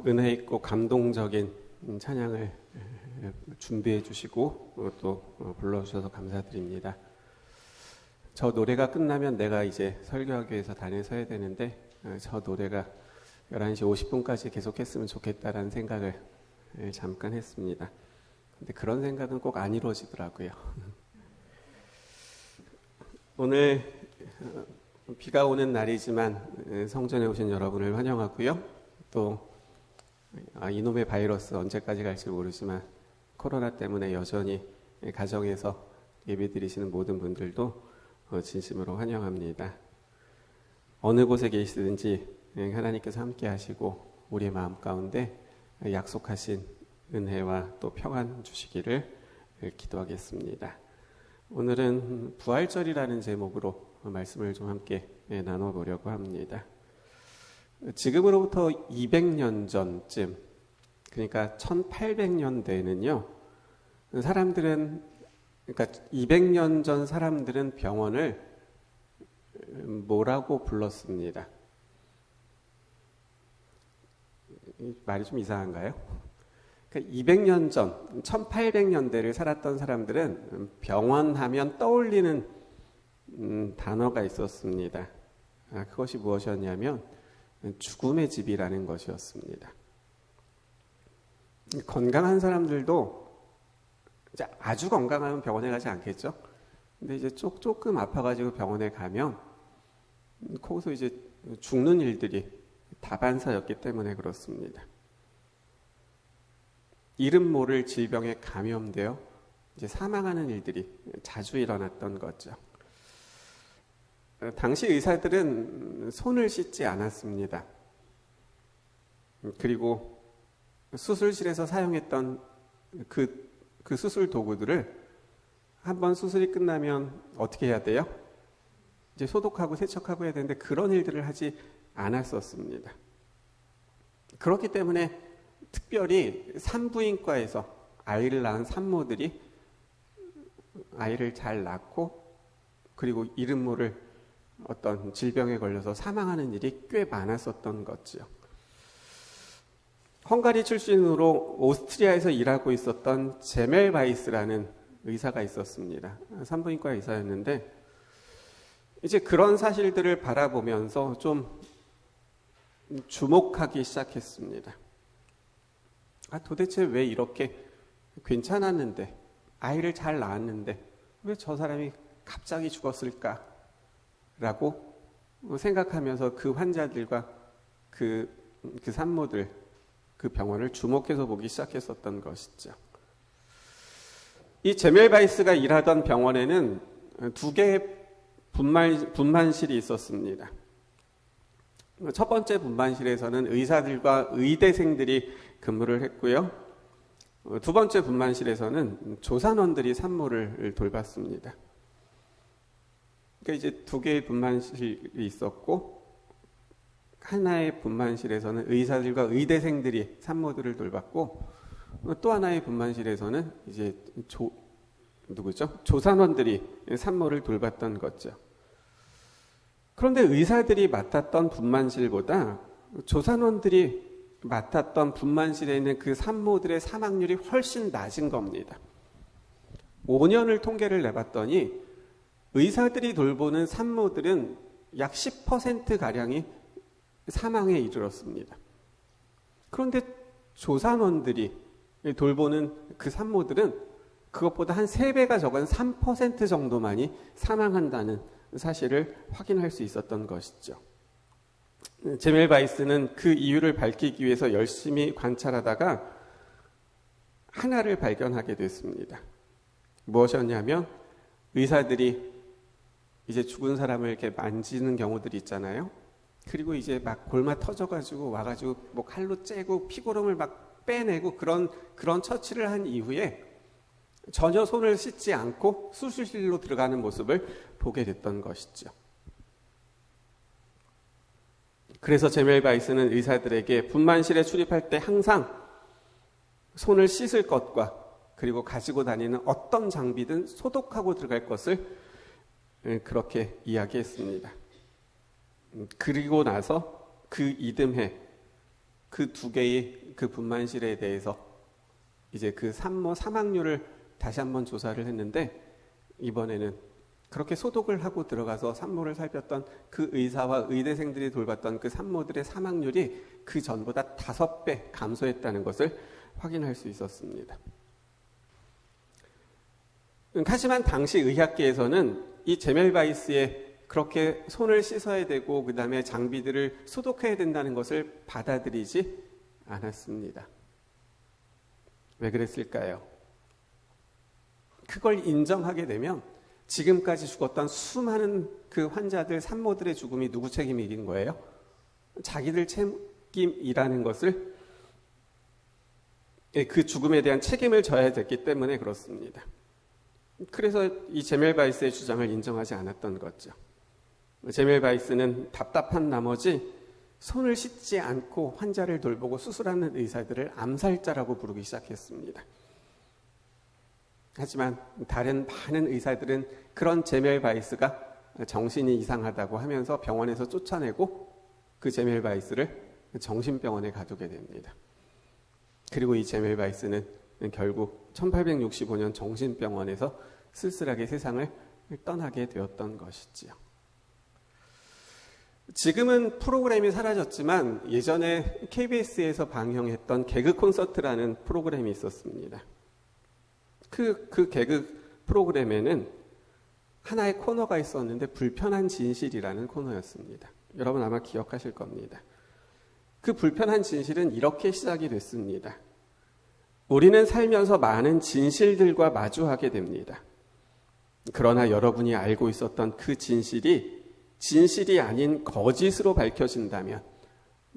은혜 있고 감동적인 찬양을 준비해 주시고 또 불러주셔서 감사드립니다. 저 노래가 끝나면 내가 이제 설교하기 위해서 단에 서야 되는데 저 노래가 11시 50분까지 계속했으면 좋겠다라는 생각을 잠깐 했습니다. 근데 그런 생각은 꼭 안 이루어지더라고요. 오늘 비가 오는 날이지만 성전에 오신 여러분을 환영하고요. 또 이놈의 바이러스 언제까지 갈지 모르지만 코로나 때문에 여전히 가정에서 예배드리시는 모든 분들도 진심으로 환영합니다. 어느 곳에 계시든지 하나님께서 함께 하시고 우리의 마음 가운데 약속하신 은혜와 또 평안 주시기를 기도하겠습니다. 오늘은 부활절이라는 제목으로 말씀을 좀 함께 나눠보려고 합니다. 지금으로부터 200년 전쯤, 그러니까 1800년대에는요, 사람들은, 그러니까 200년 전 사람들은 병원을 뭐라고 불렀습니다. 말이 좀 이상한가요? 그러니까 200년 전, 1800년대를 살았던 사람들은 병원 하면 떠올리는 단어가 있었습니다. 그것이 무엇이었냐면 죽음의 집이라는 것이었습니다. 건강한 사람들도 이제 아주 건강하면 병원에 가지 않겠죠? 근데 이제 조금 아파가지고 병원에 가면 거기서 이제 죽는 일들이 다반사였기 때문에 그렇습니다. 이름 모를 질병에 감염되어 이제 사망하는 일들이 자주 일어났던 거죠. 당시 의사들은 손을 씻지 않았습니다. 그리고 수술실에서 사용했던 그 수술 도구들을 한번 수술이 끝나면 어떻게 해야 돼요? 이제 소독하고 세척하고 해야 되는데 그런 일들을 하지 않았었습니다. 그렇기 때문에 특별히 산부인과에서 아이를 낳은 산모들이 아이를 잘 낳고 그리고 이름 모를 어떤 질병에 걸려서 사망하는 일이 꽤 많았었던 거죠. 헝가리 출신으로 오스트리아에서 일하고 있었던 제멜바이스라는 의사가 있었습니다. 산부인과 의사였는데 이제 그런 사실들을 바라보면서 좀 주목하기 시작했습니다. 도대체 왜 이렇게 괜찮았는데 아이를 잘 낳았는데 왜 저 사람이 갑자기 죽었을까? 라고 생각하면서 그 환자들과 그 산모들, 그 병원을 주목해서 보기 시작했었던 것이죠. 이 제멜바이스가 일하던 병원에는 두 개의 분만실이 있었습니다. 첫 번째 분만실에서는 의사들과 의대생들이 근무를 했고요. 두 번째 분만실에서는 조산원들이 산모를 돌봤습니다. 그러니까 이제 두 개의 분만실이 있었고 하나의 분만실에서는 의사들과 의대생들이 산모들을 돌봤고 또 하나의 분만실에서는 이제 조산원들이 산모를 돌봤던 거죠. 그런데 의사들이 맡았던 분만실보다 조산원들이 맡았던 분만실에 있는 그 산모들의 사망률이 훨씬 낮은 겁니다. 5년을 통계를 내봤더니 의사들이 돌보는 산모들은 약 10%가량이 사망에 이르렀습니다. 그런데 조산원들이 돌보는 그 산모들은 그것보다 한 3배가 적은 3% 정도만이 사망한다는 사실을 확인할 수 있었던 것이죠. 제멜바이스는 그 이유를 밝히기 위해서 열심히 관찰하다가 하나를 발견하게 됐습니다. 무엇이었냐면 의사들이 이제 죽은 사람을 이렇게 만지는 경우들이 있잖아요. 그리고 이제 막 골마 터져가지고 와가지고 뭐 칼로 째고 피고름을 막 빼내고 그런 처치를 한 이후에 전혀 손을 씻지 않고 수술실로 들어가는 모습을 보게 됐던 것이죠. 그래서 제멜바이스는 의사들에게 분만실에 출입할 때 항상 손을 씻을 것과 그리고 가지고 다니는 어떤 장비든 소독하고 들어갈 것을 그렇게 이야기했습니다. 그리고 나서 그 이듬해 그 두 개의 그 분만실에 대해서 이제 그 산모 사망률을 다시 한번 조사를 했는데, 이번에는 그렇게 소독을 하고 들어가서 산모를 살폈던 그 의사와 의대생들이 돌봤던 그 산모들의 사망률이 그 전보다 5배 감소했다는 것을 확인할 수 있었습니다. 하지만 당시 의학계에서는 이 제멜바이스에 그렇게 손을 씻어야 되고 그 다음에 장비들을 소독해야 된다는 것을 받아들이지 않았습니다. 왜 그랬을까요? 그걸 인정하게 되면 지금까지 죽었던 수많은 그 환자들, 산모들의 죽음이 누구 책임인 거예요? 자기들 책임이라는 것을, 그 죽음에 대한 책임을 져야 됐기 때문에 그렇습니다. 그래서 이 제멜바이스의 주장을 인정하지 않았던 거죠. 제멜바이스는 답답한 나머지 손을 씻지 않고 환자를 돌보고 수술하는 의사들을 암살자라고 부르기 시작했습니다. 하지만 다른 많은 의사들은 그런 제멜바이스가 정신이 이상하다고 하면서 병원에서 쫓아내고 그 제멜바이스를 정신병원에 가두게 됩니다. 그리고 이 제멜바이스는 결국 1865년 정신병원에서 쓸쓸하게 세상을 떠나게 되었던 것이지요. 지금은 프로그램이 사라졌지만 예전에 KBS에서 방영했던 개그 콘서트라는 프로그램이 있었습니다. 그 개그 프로그램에는 하나의 코너가 있었는데 불편한 진실이라는 코너였습니다. 여러분 아마 기억하실 겁니다. 그 불편한 진실은 이렇게 시작이 됐습니다. 우리는 살면서 많은 진실들과 마주하게 됩니다. 그러나 여러분이 알고 있었던 그 진실이 아닌 거짓으로 밝혀진다면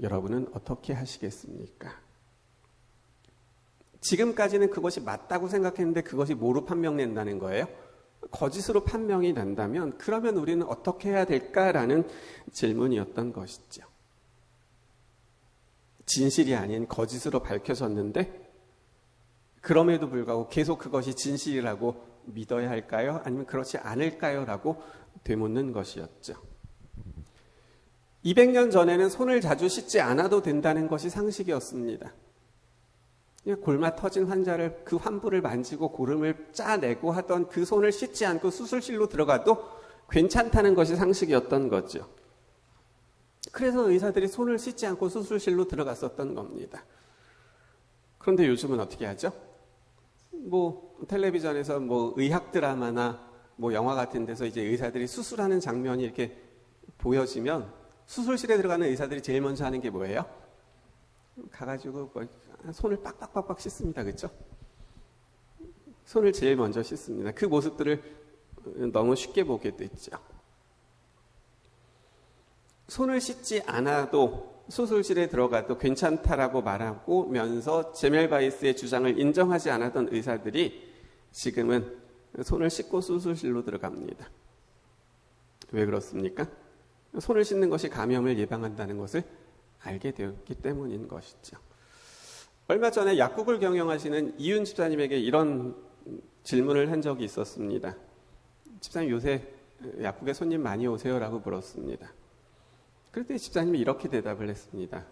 여러분은 어떻게 하시겠습니까? 지금까지는 그것이 맞다고 생각했는데 그것이 뭐로 판명된다는 거예요? 거짓으로 판명이 난다면 그러면 우리는 어떻게 해야 될까라는 질문이었던 것이죠. 진실이 아닌 거짓으로 밝혀졌는데 그럼에도 불구하고 계속 그것이 진실이라고 믿어야 할까요? 아니면 그렇지 않을까요? 라고 되묻는 것이었죠. 200년 전에는 손을 자주 씻지 않아도 된다는 것이 상식이었습니다. 골마 터진 환자를 그 환부를 만지고 고름을 짜내고 하던 그 손을 씻지 않고 수술실로 들어가도 괜찮다는 것이 상식이었던 거죠. 그래서 의사들이 손을 씻지 않고 수술실로 들어갔었던 겁니다. 그런데 요즘은 어떻게 하죠? 텔레비전에서 의학 드라마나 영화 같은 데서 이제 의사들이 수술하는 장면이 이렇게 보여지면 수술실에 들어가는 의사들이 제일 먼저 하는 게 뭐예요? 가가지고 손을 빡빡빡빡 씻습니다. 그렇죠? 손을 제일 먼저 씻습니다. 그 모습들을 너무 쉽게 보게 됐죠. 손을 씻지 않아도 수술실에 들어가도 괜찮다라고 말하면서 제멜바이스의 주장을 인정하지 않았던 의사들이 지금은 손을 씻고 수술실로 들어갑니다. 왜 그렇습니까? 손을 씻는 것이 감염을 예방한다는 것을 알게 되었기 때문인 것이죠. 얼마 전에 약국을 경영하시는 이윤 집사님에게 이런 질문을 한 적이 있었습니다. 집사님 요새 약국에 손님 많이 오세요라고 물었습니다. 그때 집사님이 이렇게 대답을 했습니다.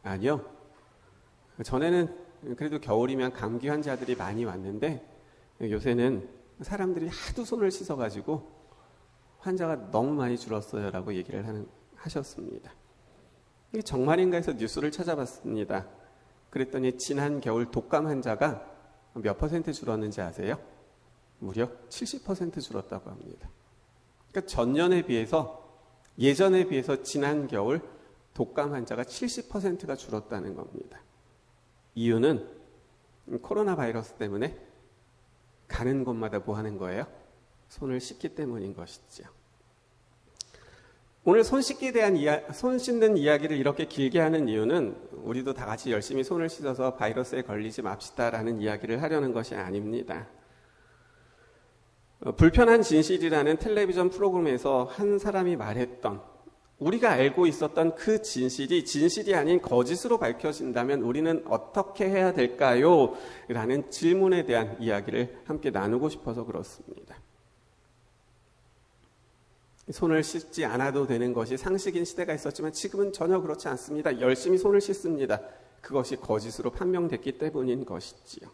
아니요. 전에는 그래도 겨울이면 감기 환자들이 많이 왔는데 요새는 사람들이 하도 손을 씻어가지고 환자가 너무 많이 줄었어요 라고 얘기를 하셨습니다. 이게 정말인가 해서 뉴스를 찾아봤습니다. 그랬더니 지난 겨울 독감 환자가 몇 퍼센트 줄었는지 아세요? 무려 70% 줄었다고 합니다. 그러니까 전년에 비해서 예전에 비해서 지난 겨울 독감 환자가 70%가 줄었다는 겁니다. 이유는 코로나 바이러스 때문에 가는 곳마다 뭐 하는 거예요? 손을 씻기 때문인 것이죠. 오늘 손 씻는 이야기를 이렇게 길게 하는 이유는 우리도 다 같이 열심히 손을 씻어서 바이러스에 걸리지 맙시다라는 이야기를 하려는 것이 아닙니다. 불편한 진실이라는 텔레비전 프로그램에서 한 사람이 말했던 우리가 알고 있었던 그 진실이 아닌 거짓으로 밝혀진다면 우리는 어떻게 해야 될까요? 라는 질문에 대한 이야기를 함께 나누고 싶어서 그렇습니다. 손을 씻지 않아도 되는 것이 상식인 시대가 있었지만 지금은 전혀 그렇지 않습니다. 열심히 손을 씻습니다. 그것이 거짓으로 판명됐기 때문인 것이지요.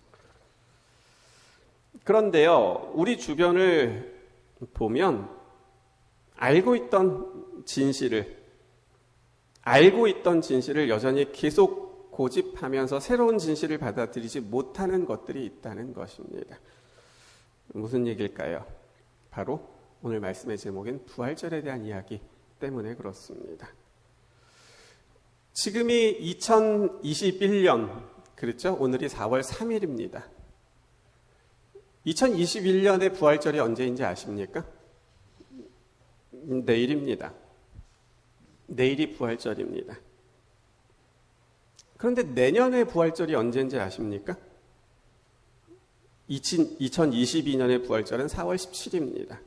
그런데요, 우리 주변을 보면 알고 있던 진실을 여전히 계속 고집하면서 새로운 진실을 받아들이지 못하는 것들이 있다는 것입니다. 무슨 얘기일까요? 바로 오늘 말씀의 제목인 부활절에 대한 이야기 때문에 그렇습니다. 지금이 2021년, 그렇죠? 오늘이 4월 3일입니다. 2021년의 부활절이 언제인지 아십니까? 내일입니다. 내일이 부활절입니다. 그런데 내년의 부활절이 언제인지 아십니까? 2022년의 부활절은 4월 17일입니다.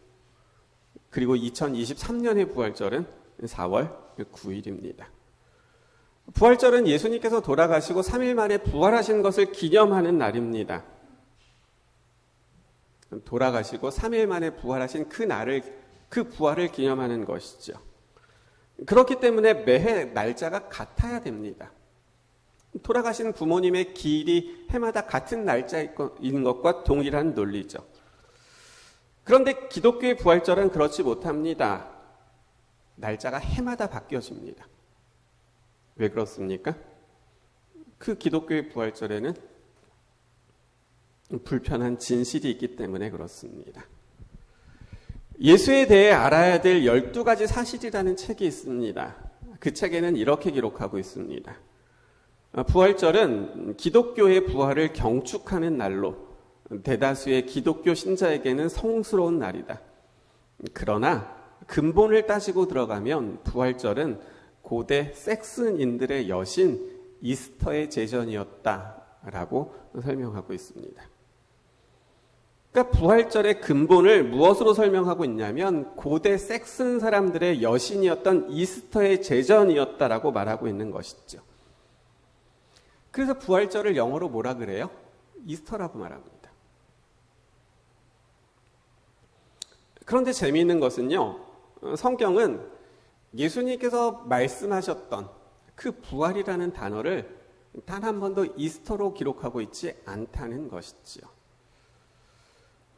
그리고 2023년의 부활절은 4월 9일입니다. 부활절은 예수님께서 돌아가시고 3일 만에 부활하신 것을 기념하는 날입니다. 돌아가시고 3일 만에 부활하신 그 부활을 기념하는 것이죠. 그렇기 때문에 매해 날짜가 같아야 됩니다. 돌아가신 부모님의 기일이 해마다 같은 날짜인 것과 동일한 논리죠. 그런데 기독교의 부활절은 그렇지 못합니다. 날짜가 해마다 바뀌어집니다. 왜 그렇습니까? 그 기독교의 부활절에는 불편한 진실이 있기 때문에 그렇습니다. 예수에 대해 알아야 될 12가지 사실이라는 책이 있습니다. 그 책에는 이렇게 기록하고 있습니다. 부활절은 기독교의 부활을 경축하는 날로 대다수의 기독교 신자에게는 성스러운 날이다. 그러나 근본을 따지고 들어가면 부활절은 고대 섹슨인들의 여신 이스터의 제전이었다라고 설명하고 있습니다. 그러니까 부활절의 근본을 무엇으로 설명하고 있냐면 고대 섹슨 사람들의 여신이었던 이스터의 제전이었다라고 말하고 있는 것이죠. 그래서 부활절을 영어로 뭐라 그래요? 이스터라고 말합니다. 그런데 재미있는 것은요, 성경은 예수님께서 말씀하셨던 그 부활이라는 단어를 단 한 번도 이스터로 기록하고 있지 않다는 것이지요.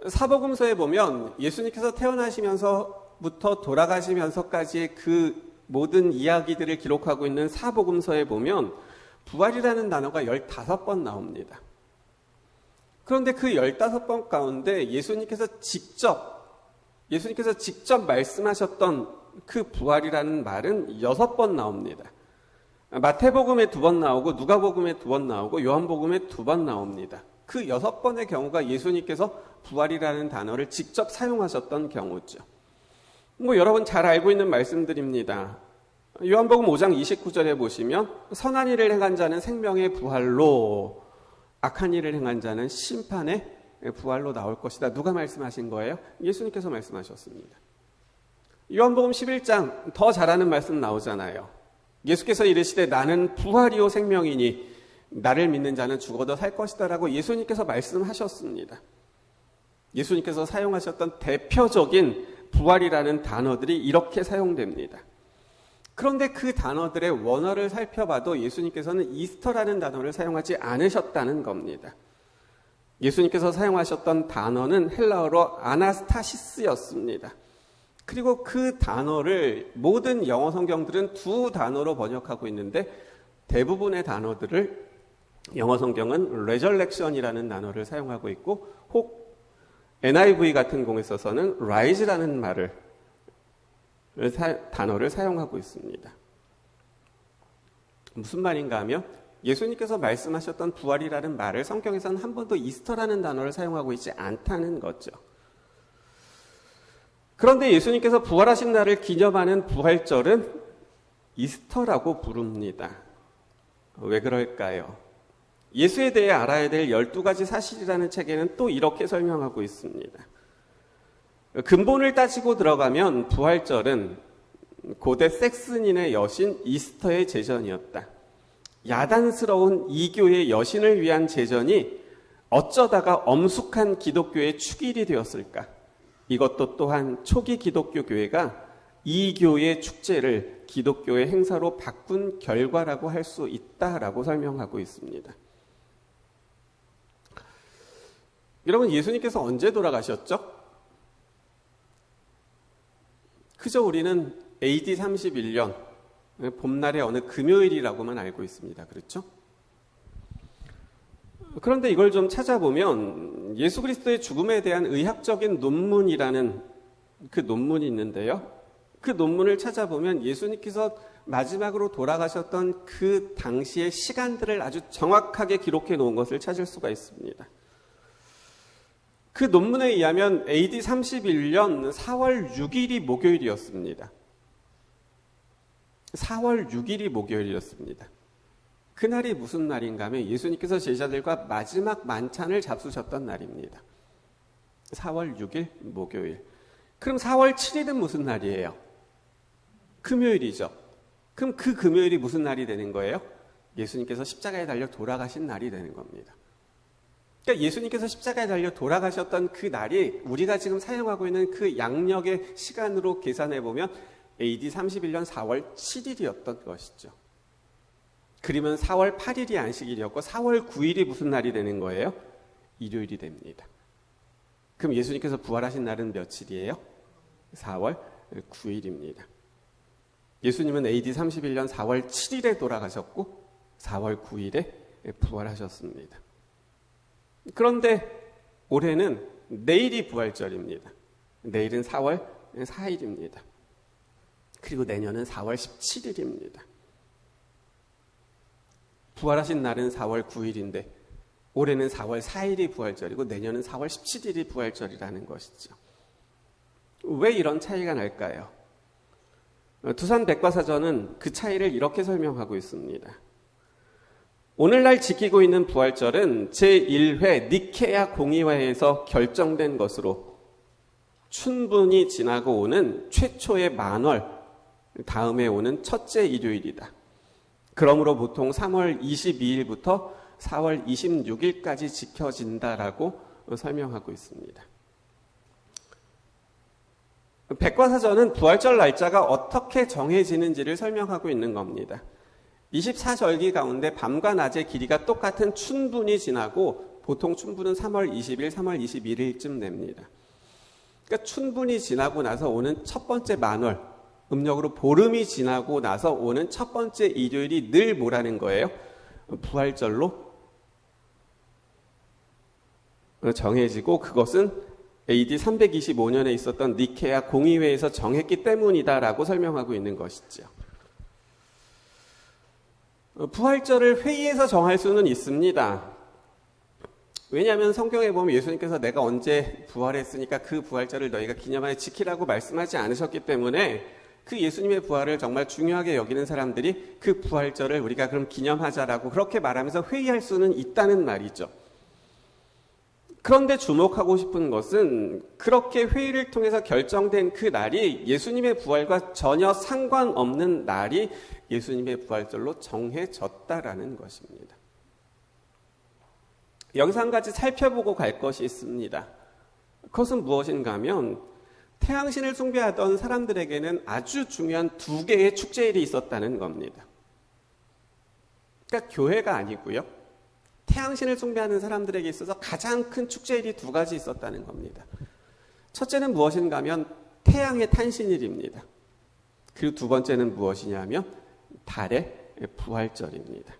사복음서에 보면 예수님께서 태어나시면서부터 돌아가시면서까지의 그 모든 이야기들을 기록하고 있는 사복음서에 보면 부활이라는 단어가 15번 나옵니다. 그런데 그 15번 가운데 예수님께서 직접 말씀하셨던 그 부활이라는 말은 6번 나옵니다. 마태복음에 2번 나오고 누가복음에 2번 나오고 요한복음에 2번 나옵니다. 그 6번의 경우가 예수님께서 부활이라는 단어를 직접 사용하셨던 경우죠. 여러분 잘 알고 있는 말씀들입니다. 요한복음 5장 29절에 보시면 선한 일을 행한 자는 생명의 부활로, 악한 일을 행한 자는 심판의 부활로 나올 것이다. 누가 말씀하신 거예요? 예수님께서 말씀하셨습니다. 요한복음 11장 더 잘하는 말씀 나오잖아요. 예수께서 이르시되 나는 부활이요 생명이니 나를 믿는 자는 죽어도 살 것이다 라고 예수님께서 말씀하셨습니다. 예수님께서 사용하셨던 대표적인 부활이라는 단어들이 이렇게 사용됩니다. 그런데 그 단어들의 원어를 살펴봐도 예수님께서는 이스터라는 단어를 사용하지 않으셨다는 겁니다. 예수님께서 사용하셨던 단어는 헬라어로 아나스타시스였습니다. 그리고 그 단어를 모든 영어 성경들은 2 단어로 번역하고 있는데 대부분의 단어들을 영어 성경은 resurrection이라는 단어를 사용하고 있고 혹 NIV 같은 공에 있어서는 rise라는 단어를 사용하고 있습니다. 무슨 말인가 하면 예수님께서 말씀하셨던 부활이라는 말을 성경에서는 한 번도 이스터라는 단어를 사용하고 있지 않다는 거죠. 그런데 예수님께서 부활하신 날을 기념하는 부활절은 이스터라고 부릅니다. 왜 그럴까요? 예수에 대해 알아야 될 12가지 사실이라는 책에는 또 이렇게 설명하고 있습니다. 근본을 따지고 들어가면 부활절은 고대 섹슨인의 여신 이스터의 제전이었다. 야단스러운 이교의 여신을 위한 제전이 어쩌다가 엄숙한 기독교의 축일이 되었을까? 이것도 또한 초기 기독교 교회가 이교의 축제를 기독교의 행사로 바꾼 결과라고 할 수 있다라고 설명하고 있습니다. 여러분, 예수님께서 언제 돌아가셨죠? 그저 우리는 AD 31년 봄날의 어느 금요일이라고만 알고 있습니다. 그렇죠? 그런데 이걸 좀 찾아보면 예수 그리스도의 죽음에 대한 의학적인 논문이라는 그 논문이 있는데요. 그 논문을 찾아보면 예수님께서 마지막으로 돌아가셨던 그 당시의 시간들을 아주 정확하게 기록해 놓은 것을 찾을 수가 있습니다. 그 논문에 의하면 AD 31년 4월 6일이 목요일이었습니다. 4월 6일이 목요일이었습니다. 그날이 무슨 날인가 하면 예수님께서 제자들과 마지막 만찬을 잡수셨던 날입니다. 4월 6일 목요일. 그럼 4월 7일은 무슨 날이에요? 금요일이죠. 그럼 그 금요일이 무슨 날이 되는 거예요? 예수님께서 십자가에 달려 돌아가신 날이 되는 겁니다. 그러니까 예수님께서 십자가에 달려 돌아가셨던 그 날이 우리가 지금 사용하고 있는 그 양력의 시간으로 계산해 보면 AD 31년 4월 7일이었던 것이죠. 그러면 4월 8일이 안식일이었고 4월 9일이 무슨 날이 되는 거예요? 일요일이 됩니다. 그럼 예수님께서 부활하신 날은 며칠이에요? 4월 9일입니다. 예수님은 AD 31년 4월 7일에 돌아가셨고 4월 9일에 부활하셨습니다. 그런데 올해는 내일이 부활절입니다. 내일은 4월 4일입니다. 그리고 내년은 4월 17일입니다. 부활하신 날은 4월 9일인데 올해는 4월 4일이 부활절이고 내년은 4월 17일이 부활절이라는 것이죠. 왜 이런 차이가 날까요? 두산 백과사전은 그 차이를 이렇게 설명하고 있습니다. 오늘날 지키고 있는 부활절은 제1회 니케아 공의회에서 결정된 것으로 춘분이 지나고 오는 최초의 만월, 다음에 오는 첫째 일요일이다. 그러므로 보통 3월 22일부터 4월 26일까지 지켜진다라고 설명하고 있습니다. 백과사전은 부활절 날짜가 어떻게 정해지는지를 설명하고 있는 겁니다. 24절기 가운데 밤과 낮의 길이가 똑같은 춘분이 지나고 보통 춘분은 3월 20일, 3월 21일쯤 됩니다. 그러니까 춘분이 지나고 나서 오는 첫 번째 만월, 음력으로 보름이 지나고 나서 오는 첫 번째 일요일이 늘 뭐라는 거예요? 부활절로 정해지고 그것은 AD 325년에 있었던 니케아 공의회에서 정했기 때문이다라고 설명하고 있는 것이죠. 부활절을 회의에서 정할 수는 있습니다. 왜냐하면 성경에 보면 예수님께서 내가 언제 부활했으니까 그 부활절을 너희가 기념하여 지키라고 말씀하지 않으셨기 때문에 그 예수님의 부활을 정말 중요하게 여기는 사람들이 그 부활절을 우리가 그럼 기념하자라고 그렇게 말하면서 회의할 수는 있다는 말이죠. 그런데 주목하고 싶은 것은 그렇게 회의를 통해서 결정된 그 날이 예수님의 부활과 전혀 상관없는 날이 예수님의 부활절로 정해졌다라는 것입니다. 여기서 한 가지 살펴보고 갈 것이 있습니다. 그것은 무엇인가 하면 태양신을 숭배하던 사람들에게는 아주 중요한 두 개의 축제일이 있었다는 겁니다. 그러니까 교회가 아니고요. 태양신을 숭배하는 사람들에게 있어서 가장 큰 축제일이 두 가지 있었다는 겁니다. 첫째는 무엇인가 하면 태양의 탄신일입니다. 그리고 두 번째는 무엇이냐 하면 달의 부활절입니다.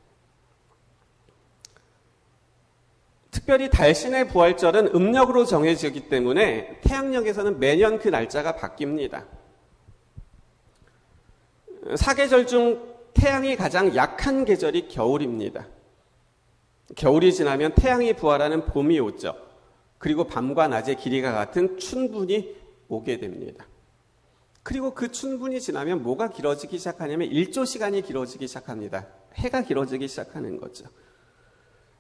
특별히 달신의 부활절은 음력으로 정해지기 때문에 태양력에서는 매년 그 날짜가 바뀝니다. 사계절 중 태양이 가장 약한 계절이 겨울입니다. 겨울이 지나면 태양이 부활하는 봄이 오죠. 그리고 밤과 낮의 길이가 같은 춘분이 오게 됩니다. 그리고 그 춘분이 지나면 뭐가 길어지기 시작하냐면 일조 시간이 길어지기 시작합니다. 해가 길어지기 시작하는 거죠.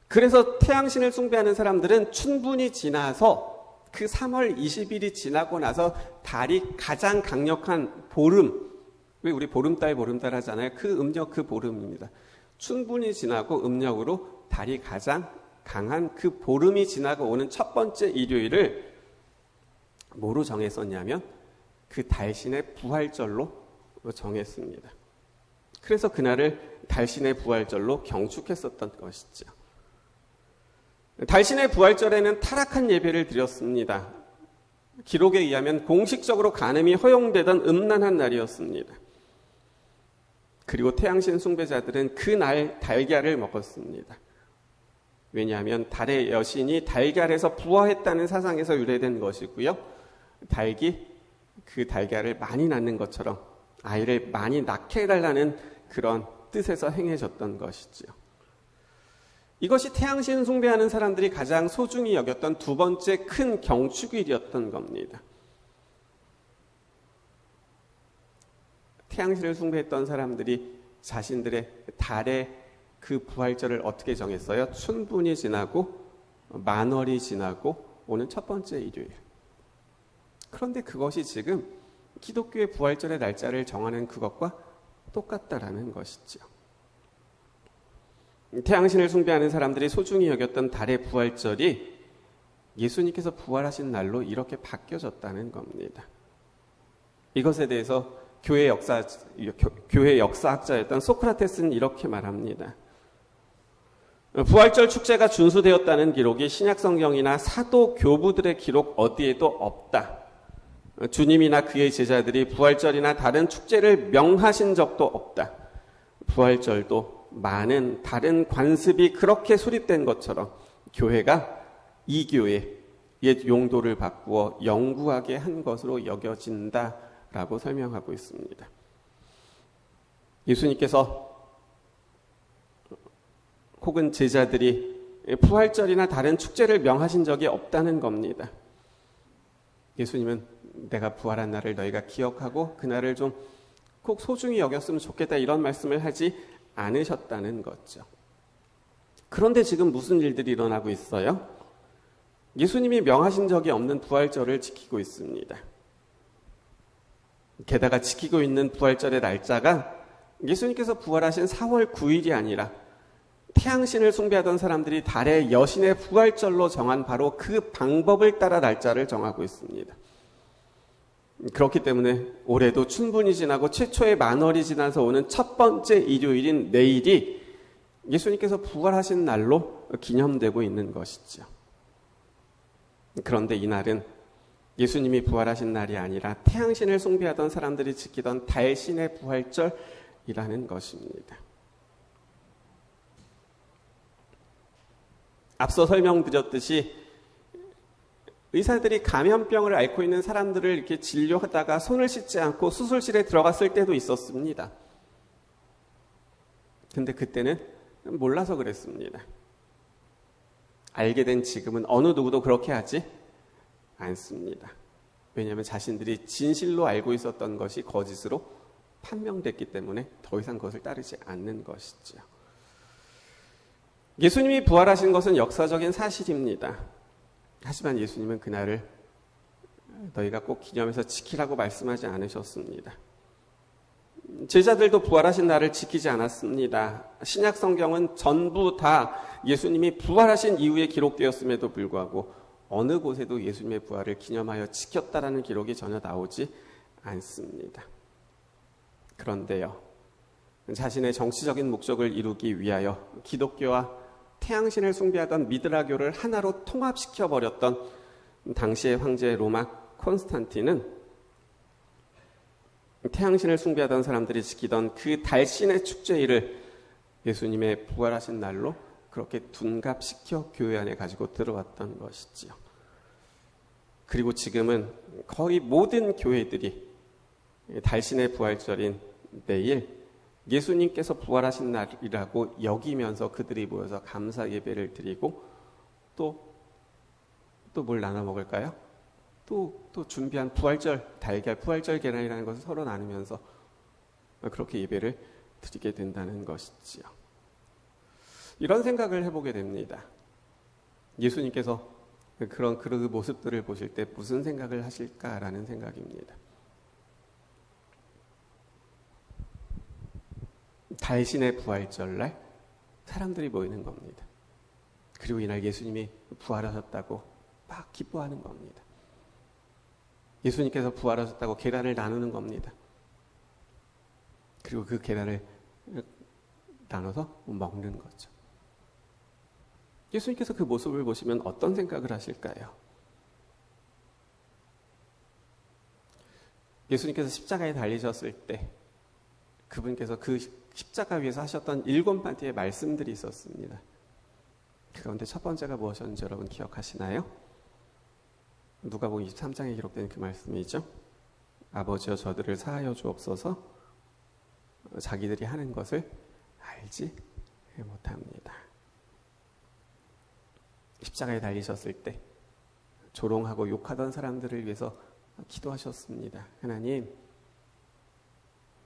그래서 태양신을 숭배하는 사람들은 춘분이 지나서 그 3월 20일이 지나고 나서 달이 가장 강력한 보름, 왜 우리 보름달 하잖아요. 그 음력 그 보름입니다. 춘분이 지나고 음력으로 달이 가장 강한 그 보름이 지나고 오는 첫 번째 일요일을 뭐로 정했었냐면 그 달신의 부활절로 정했습니다. 그래서 그날을 달신의 부활절로 경축했었던 것이죠. 달신의 부활절에는 타락한 예배를 드렸습니다. 기록에 의하면 공식적으로 간음이 허용되던 음란한 날이었습니다. 그리고 태양신 숭배자들은 그날 달걀을 먹었습니다. 왜냐하면 달의 여신이 달걀에서 부화했다는 사상에서 유래된 것이고요. 닭이 그 달걀을 많이 낳는 것처럼 아이를 많이 낳게 해달라는 그런 뜻에서 행해졌던 것이지요. 이것이 태양신 숭배하는 사람들이 가장 소중히 여겼던 두 번째 큰 경축일이었던 겁니다. 태양신을 숭배했던 사람들이 자신들의 달의 그 부활절을 어떻게 정했어요? 춘분이 지나고 만월이 지나고 오는 첫 번째 일요일. 그런데 그것이 지금 기독교의 부활절의 날짜를 정하는 그것과 똑같다라는 것이죠. 태양신을 숭배하는 사람들이 소중히 여겼던 달의 부활절이 예수님께서 부활하신 날로 이렇게 바뀌어졌다는 겁니다. 이것에 대해서 교회 역사학자였던 소크라테스는 이렇게 말합니다. 부활절 축제가 준수되었다는 기록이 신약성경이나 사도 교부들의 기록 어디에도 없다. 주님이나 그의 제자들이 부활절이나 다른 축제를 명하신 적도 없다. 부활절도 많은 다른 관습이 그렇게 수립된 것처럼 교회가 이 교회의 옛 용도를 바꾸어 영구하게 한 것으로 여겨진다라고 설명하고 있습니다. 예수님께서 혹은 제자들이 부활절이나 다른 축제를 명하신 적이 없다는 겁니다. 예수님은 내가 부활한 날을 너희가 기억하고 그날을 좀 꼭 소중히 여겼으면 좋겠다 이런 말씀을 하지 않으셨다는 거죠. 그런데 지금 무슨 일들이 일어나고 있어요? 예수님이 명하신 적이 없는 부활절을 지키고 있습니다. 게다가 지키고 있는 부활절의 날짜가 예수님께서 부활하신 4월 9일이 아니라 태양신을 숭배하던 사람들이 달의 여신의 부활절로 정한 바로 그 방법을 따라 날짜를 정하고 있습니다. 그렇기 때문에 올해도 춘분이 지나고 최초의 만월이 지나서 오는 첫 번째 일요일인 내일이 예수님께서 부활하신 날로 기념되고 있는 것이죠. 그런데 이날은 예수님이 부활하신 날이 아니라 태양신을 숭배하던 사람들이 지키던 달신의 부활절이라는 것입니다. 앞서 설명드렸듯이 의사들이 감염병을 앓고 있는 사람들을 이렇게 진료하다가 손을 씻지 않고 수술실에 들어갔을 때도 있었습니다. 근데 그때는 몰라서 그랬습니다. 알게 된 지금은 어느 누구도 그렇게 하지 않습니다. 왜냐하면 자신들이 진실로 알고 있었던 것이 거짓으로 판명됐기 때문에 더 이상 그것을 따르지 않는 것이죠. 예수님이 부활하신 것은 역사적인 사실입니다. 하지만 예수님은 그날을 너희가 꼭 기념해서 지키라고 말씀하지 않으셨습니다. 제자들도 부활하신 날을 지키지 않았습니다. 신약 성경은 전부 다 예수님이 부활하신 이후에 기록되었음에도 불구하고 어느 곳에도 예수님의 부활을 기념하여 지켰다라는 기록이 전혀 나오지 않습니다. 그런데요, 자신의 정치적인 목적을 이루기 위하여 기독교와 태양신을 숭배하던 미드라교를 하나로 통합시켜버렸던 당시의 황제 로마 콘스탄틴은 태양신을 숭배하던 사람들이 지키던 그 달신의 축제일을 예수님의 부활하신 날로 그렇게 둔갑시켜 교회 안에 가지고 들어왔던 것이지요. 그리고 지금은 거의 모든 교회들이 달신의 부활절인 내일 예수님께서 부활하신 날이라고 여기면서 그들이 모여서 감사 예배를 드리고 또 뭘 나눠 먹을까요? 또 준비한 부활절 달걀, 부활절 계란이라는 것을 서로 나누면서 그렇게 예배를 드리게 된다는 것이지요. 이런 생각을 해보게 됩니다. 예수님께서 그런 그 모습들을 보실 때 무슨 생각을 하실까라는 생각입니다. 달신의 부활절날 사람들이 모이는 겁니다. 그리고 이날 예수님이 부활하셨다고 막 기뻐하는 겁니다. 예수님께서 부활하셨다고 계란을 나누는 겁니다. 그리고 그 계란을 나눠서 먹는 거죠. 예수님께서 그 모습을 보시면 어떤 생각을 하실까요? 예수님께서 십자가에 달리셨을 때 그분께서 그 십자가 위에서 하셨던 7마디의 말씀들이 있었습니다. 그 가운데 첫 번째가 무엇이었는지 여러분 기억하시나요? 누가복음 23장에 기록된 그 말씀이죠. 아버지여 저들을 사하여 주옵소서 자기들이 하는 것을 알지 못합니다. 십자가에 달리셨을 때 조롱하고 욕하던 사람들을 위해서 기도하셨습니다. 하나님,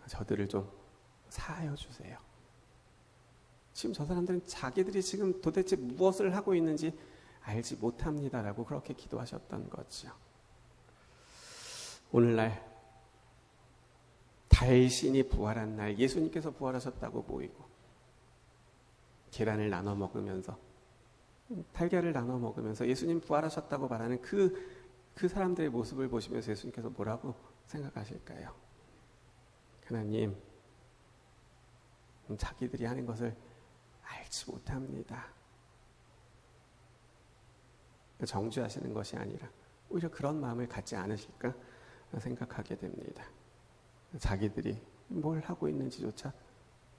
저들을 좀 사하여 주세요. 지금 저 사람들은 자기들이 지금 도대체 무엇을 하고 있는지 알지 못합니다라고 그렇게 기도하셨던 거죠. 오늘날 달신이 부활한 날 예수님께서 부활하셨다고 보이고 계란을 나눠 먹으면서 달걀을 나눠 먹으면서 예수님 부활하셨다고 말하는 그 사람들의 모습을 보시면서 예수님께서 뭐라고 생각하실까요? 하나님, 자기들이 하는 것을 알지 못합니다. 정죄하시는 것이 아니라 오히려 그런 마음을 갖지 않으실까 생각하게 됩니다. 자기들이 뭘 하고 있는지조차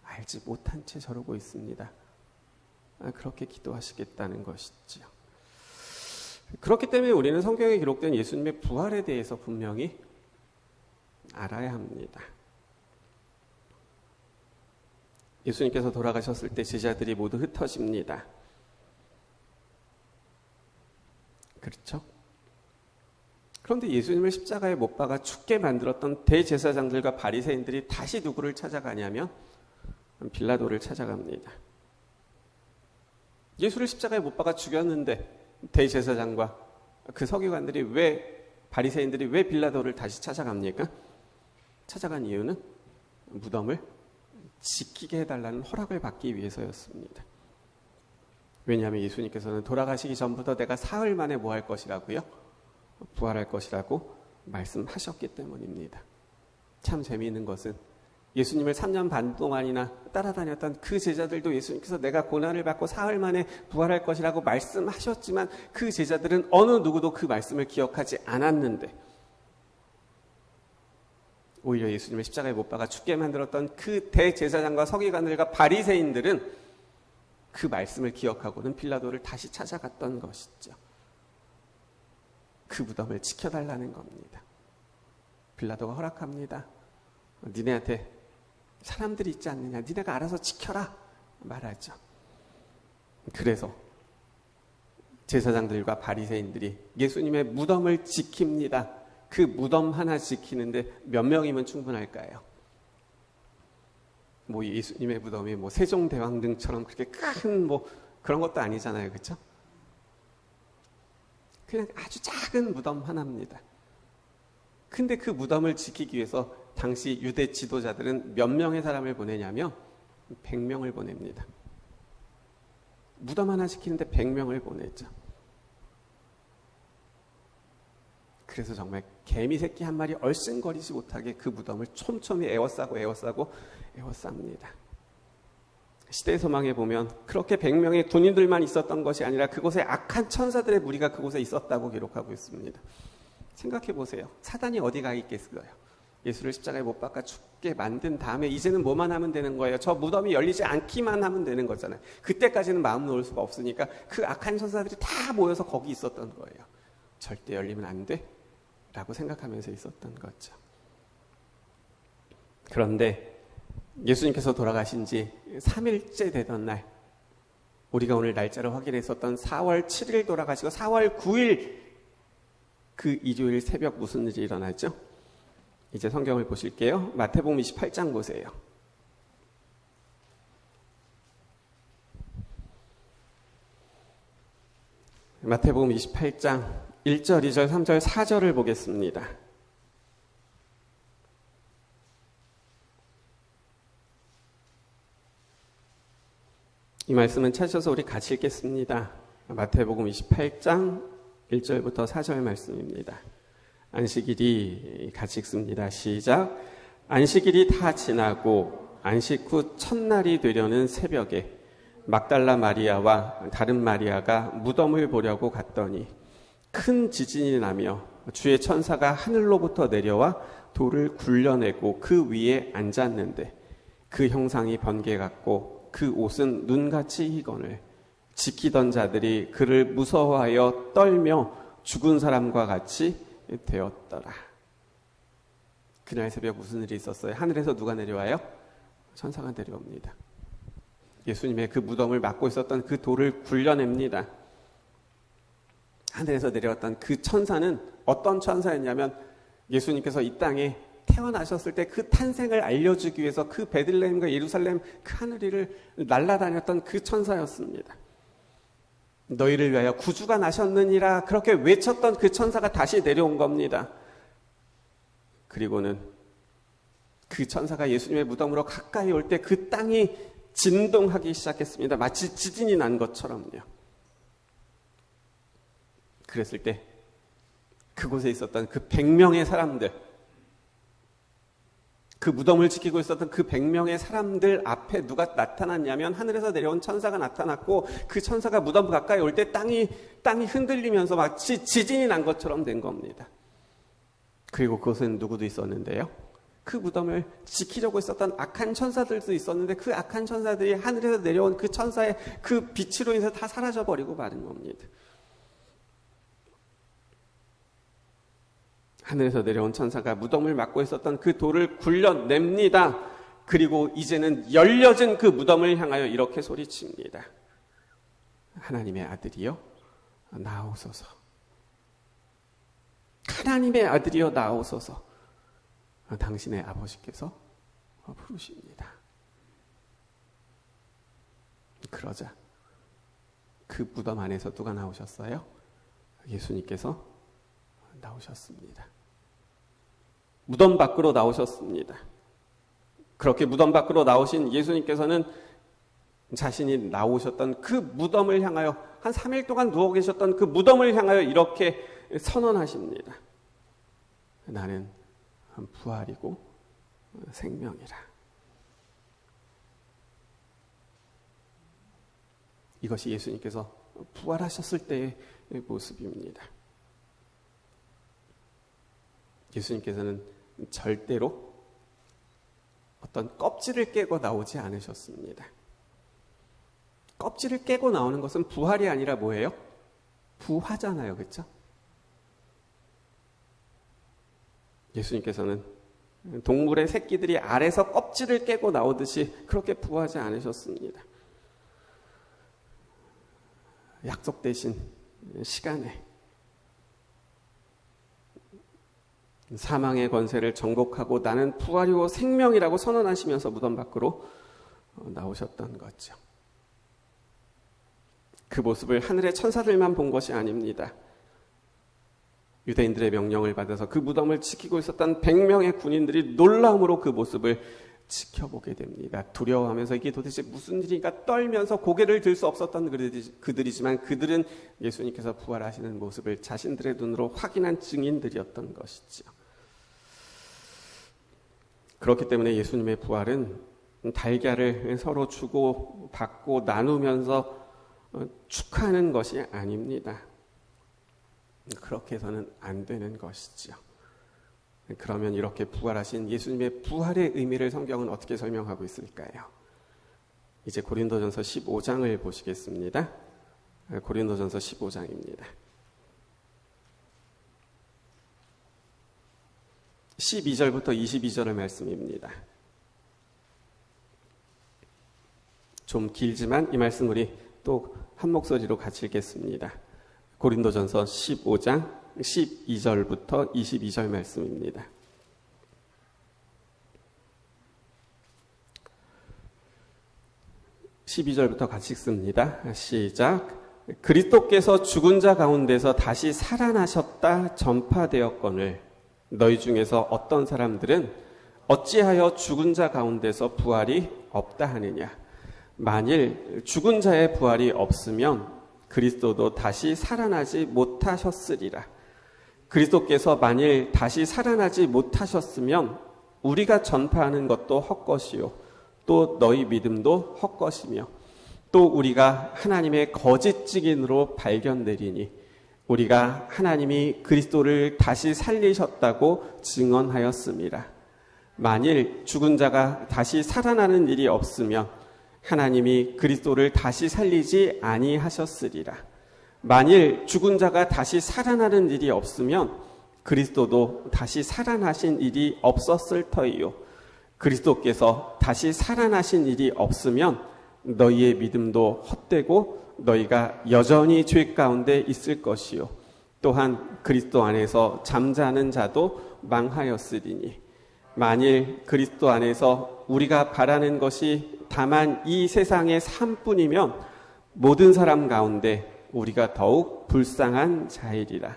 알지 못한 채 저러고 있습니다. 그렇게 기도하시겠다는 것이지요. 그렇기 때문에 우리는 성경에 기록된 예수님의 부활에 대해서 분명히 알아야 합니다. 예수님께서 돌아가셨을 때 제자들이 모두 흩어집니다. 그렇죠? 그런데 예수님을 십자가에 못 박아 죽게 만들었던 대제사장들과 바리새인들이 다시 누구를 찾아가냐면 빌라도를 찾아갑니다. 예수를 십자가에 못 박아 죽였는데 대제사장과 그 서기관들이 바리새인들이 왜 빌라도를 다시 찾아갑니까? 찾아간 이유는 무덤을 지키게 해달라는 허락을 받기 위해서였습니다. 왜냐하면 예수님께서는 돌아가시기 전부터 내가 사흘 만에 뭐 할 것이라고요? 부활할 것이라고 말씀하셨기 때문입니다. 참 재미있는 것은 예수님을 3년 반 동안이나 따라다녔던 그 제자들도 예수님께서 내가 고난을 받고 사흘 만에 부활할 것이라고 말씀하셨지만 그 제자들은 어느 누구도 그 말씀을 기억하지 않았는데 오히려 예수님을 십자가에 못 박아 죽게 만들었던 그 대제사장과 서기관들과 바리새인들은 그 말씀을 기억하고는 빌라도를 다시 찾아갔던 것이죠. 그 무덤을 지켜달라는 겁니다. 빌라도가 허락합니다. 니네한테 사람들이 있지 않느냐, 니네가 알아서 지켜라 말하죠. 그래서 제사장들과 바리새인들이 예수님의 무덤을 지킵니다. 그 무덤 하나 지키는데 몇 명이면 충분할까요? 예수님의 무덤이 세종대왕 등처럼 그렇게 큰 그런 것도 아니잖아요, 그렇죠? 그냥 아주 작은 무덤 하나입니다. 근데 그 무덤을 지키기 위해서 당시 유대 지도자들은 몇 명의 사람을 보내냐면 100명을 보냅니다. 무덤 하나 지키는데 100명을 보냈죠. 그래서 정말 개미 새끼 한 마리 얼씬거리지 못하게 그 무덤을 촘촘히 에워싸고 에워쌉니다. 시대의 소망에 보면 그렇게 100명의 군인들만 있었던 것이 아니라 그곳에 악한 천사들의 무리가 그곳에 있었다고 기록하고 있습니다. 생각해 보세요. 사단이 어디 가 있겠어요? 예수를 십자가에 못 박아 죽게 만든 다음에 이제는 뭐만 하면 되는 거예요? 저 무덤이 열리지 않기만 하면 되는 거잖아요. 그때까지는 마음 놓을 수가 없으니까 그 악한 천사들이 다 모여서 거기 있었던 거예요. 절대 열리면 안 돼 라고 생각하면서 있었던 거죠. 그런데 예수님께서 돌아가신 지 3일째 되던 날, 우리가 오늘 날짜를 확인했었던 4월 7일 돌아가시고 4월 9일 그 일요일 새벽 무슨 일이 일어났죠? 이제 성경을 보실게요. 마태복음 28장 보세요. 마태복음 28장 1절, 2절, 3절, 4절을 보겠습니다. 이 말씀은 찾으셔서 우리 같이 읽겠습니다. 마태복음 28장 1절부터 4절 말씀입니다. 안식일이 같이 읽습니다. 시작. 안식일이 다 지나고 안식 후 첫날이 되려는 새벽에 막달라 마리아와 다른 마리아가 무덤을 보려고 갔더니 큰 지진이 나며 주의 천사가 하늘로부터 내려와 돌을 굴려내고 그 위에 앉았는데 그 형상이 번개 같고 그 옷은 눈같이 희건을 지키던 자들이 그를 무서워하여 떨며 죽은 사람과 같이 되었더라. 그날 새벽 무슨 일이 있었어요? 하늘에서 누가 내려와요? 천사가 내려옵니다. 예수님의 그 무덤을 막고 있었던 그 돌을 굴려냅니다. 하늘에서 내려왔던 그 천사는 어떤 천사였냐면 예수님께서 이 땅에 태어나셨을 때 그 탄생을 알려주기 위해서 그 베들레헴과 예루살렘 그 하늘을 날아다녔던 그 천사였습니다. 너희를 위하여 구주가 나셨느니라 그렇게 외쳤던 그 천사가 다시 내려온 겁니다. 그리고는 그 천사가 예수님의 무덤으로 가까이 올 때 그 땅이 진동하기 시작했습니다. 마치 지진이 난 것처럼요. 그랬을 때 그곳에 있었던 그 100명의 사람들, 그 무덤을 지키고 있었던 그 100명의 사람들 앞에 누가 나타났냐면 하늘에서 내려온 천사가 나타났고 그 천사가 무덤 가까이 올 때 땅이 흔들리면서 마치 지진이 난 것처럼 된 겁니다. 그리고 그곳엔 누구도 있었는데요. 그 무덤을 지키려고 있었던 악한 천사들도 있었는데 그 악한 천사들이 하늘에서 내려온 그 천사의 그 빛으로 인해서 다 사라져버리고 마는 겁니다. 하늘에서 내려온 천사가 무덤을 막고 있었던 그 돌을 굴려냅니다. 그리고 이제는 열려진 그 무덤을 향하여 이렇게 소리칩니다. 하나님의 아들이여 나오소서. 하나님의 아들이여 나오소서. 당신의 아버지께서 부르십니다. 그러자 그 무덤 안에서 누가 나오셨어요? 예수님께서 나오셨습니다. 무덤 밖으로 나오셨습니다. 그렇게 무덤 밖으로 나오신 예수님께서는 자신이 나오셨던 그 무덤을 향하여 한 3일 동안 누워 계셨던 그 무덤을 향하여 이렇게 선언하십니다. 나는 부활이고 생명이라. 이것이 예수님께서 부활하셨을 때의 모습입니다. 예수님께서는 절대로 어떤 껍질을 깨고 나오지 않으셨습니다. 껍질을 깨고 나오는 것은 부활이 아니라 뭐예요? 부화잖아요. 그렇죠? 예수님께서는 동물의 새끼들이 알에서 껍질을 깨고 나오듯이 그렇게 부화하지 않으셨습니다. 약속되신 시간에 사망의 권세를 정복하고 나는 부활이고 생명이라고 선언하시면서 무덤 밖으로 나오셨던 거죠. 그 모습을 하늘의 천사들만 본 것이 아닙니다. 유대인들의 명령을 받아서 그 무덤을 지키고 있었던 100명의 군인들이 놀라움으로 그 모습을 지켜보게 됩니다. 두려워하면서 이게 도대체 무슨 일인가 떨면서 고개를 들 수 없었던 그들이지만 그들은 예수님께서 부활하시는 모습을 자신들의 눈으로 확인한 증인들이었던 것이죠. 그렇기 때문에 예수님의 부활은 달걀을 서로 주고 받고 나누면서 축하하는 것이 아닙니다. 그렇게 해서는 안 되는 것이죠. 그러면 이렇게 부활하신 예수님의 부활의 의미를 성경은 어떻게 설명하고 있을까요? 이제 고린도전서 15장을 보시겠습니다. 고린도전서 15장입니다. 12절부터 22절의 말씀입니다. 좀 길지만 이 말씀 우리 또 한 목소리로 같이 읽겠습니다. 고린도전서 15장 12절부터 22절 말씀입니다. (12절부터) 같이 읽습니다. 시작. 그리스도께서 죽은 자 가운데서 다시 살아나셨다 전파되었거늘 너희 중에서 어떤 사람들은 어찌하여 죽은 자 가운데서 부활이 없다 하느냐. 만일 죽은 자의 부활이 없으면 그리스도도 다시 살아나지 못하셨으리라. 그리스도께서 만일 다시 살아나지 못하셨으면 우리가 전파하는 것도 헛것이요 또 너희 믿음도 헛것이며 또 우리가 하나님의 거짓 증인으로 발견되리니 우리가 하나님이 그리스도를 다시 살리셨다고 증언하였습니다. 만일 죽은 자가 다시 살아나는 일이 없으면 하나님이 그리스도를 다시 살리지 아니하셨으리라. 만일 죽은 자가 다시 살아나는 일이 없으면 그리스도도 다시 살아나신 일이 없었을 터이요. 그리스도께서 다시 살아나신 일이 없으면 너희의 믿음도 헛되고 너희가 여전히 죄 가운데 있을 것이요. 또한 그리스도 안에서 잠자는 자도 망하였으리니 만일 그리스도 안에서 우리가 바라는 것이 다만 이 세상의 삶뿐이면 모든 사람 가운데 우리가 더욱 불쌍한 자이리라.